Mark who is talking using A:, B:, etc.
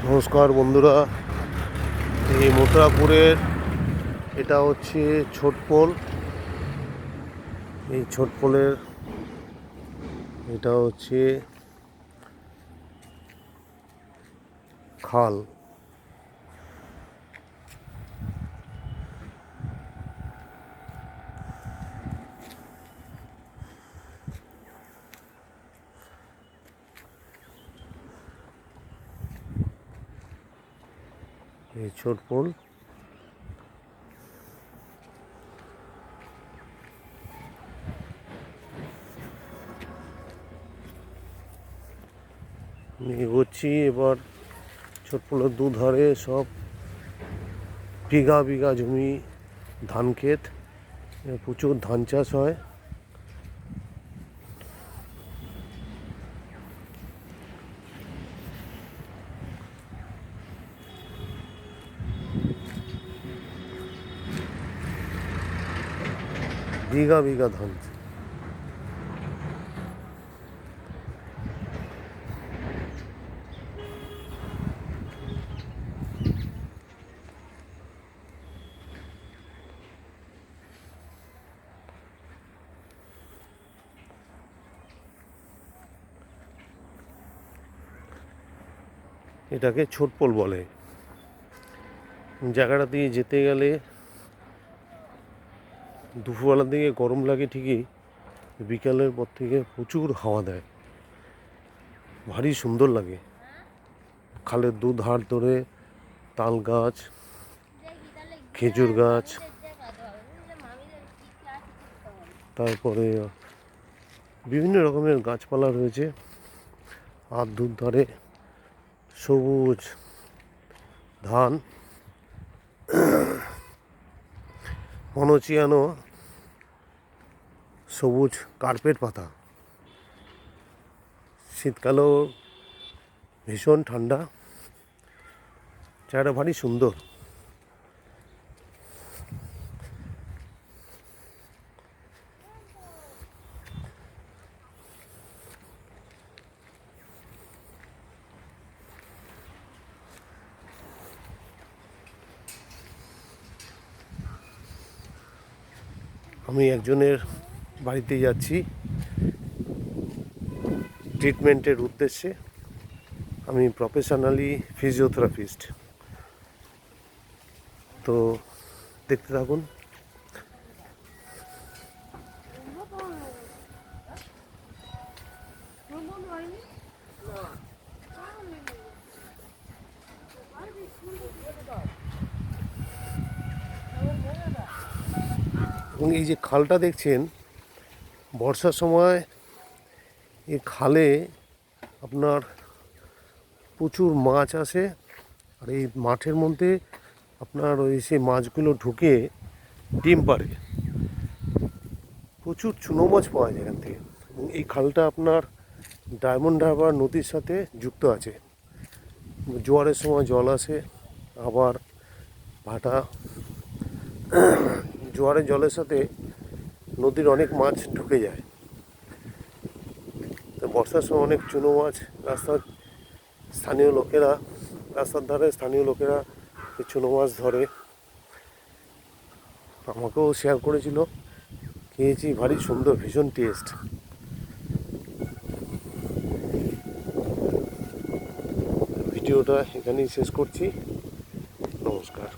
A: নমস্কার বন্ধুরা, এই মথুরাপুরের এটা হচ্ছে ছোটপোল। এই ছোটপোলের এটা হচ্ছে খাল। এই ছোটপোল আমি এগোচ্ছি। এবার ছোটপোলের দুধারে সব বিঘা বিঘা জমি, ধান ক্ষেত, প্রচুর ধান চাষ হয়। বিঘা বিঘা ধান। এটাকে ছোটপোল বলে। জায়গাটা দিয়ে যেতে গেলে দুপুরবেলার দিকে গরম লাগে ঠিকই, বিকালের পর থেকে প্রচুর হাওয়া দেয়, ভারী সুন্দর লাগে। খালের দুধার ধরে তাল গাছ, খেজুর গাছ, তারপরে বিভিন্ন রকমের গাছপালা রয়েছে। আর দুধারে সবুজ ধান, মনচিয়ানো সবুজ কার্পেট পাতা। শীতকালেও ভীষণ ঠান্ডা, জায়গাটা ভারী সুন্দর। আমি একজনের বাড়িতে যাচ্ছি ট্রিটমেন্টের উদ্দেশ্যে। আমি প্রফেশনালি ফিজিওথেরাপিস্ট। তো দেখতে থাকুন। এবং এই যে খালটা দেখছেন, বর্ষার সময় এই খালে আপনার প্রচুর মাছ আসে। আর এই মাঠের মধ্যে আপনার ওই সেই মাছগুলো ঢুকে ডিম পাড়ে। প্রচুর চুনো মাছ পাওয়া যায় এখান থেকে। এবং এই খালটা আপনার ডায়মন্ড হারবার নদীর সাথে যুক্ত আছে। জোয়ারের সময় জল আসে, আবার ভাটা জোয়ারের জলের সাথে নদীর অনেক মাছ ঢুকে যায়। তো বর্ষার সময় অনেক চুনো মাছ রাস্তার ধারে স্থানীয় লোকেরা এই চুনো মাছ ধরে। আমাকেও শেয়ার করেছিল, খেয়েছি, ভারী সুন্দর, ভীষণ টেস্ট। ভিডিওটা এখানেই শেষ করছি। নমস্কার।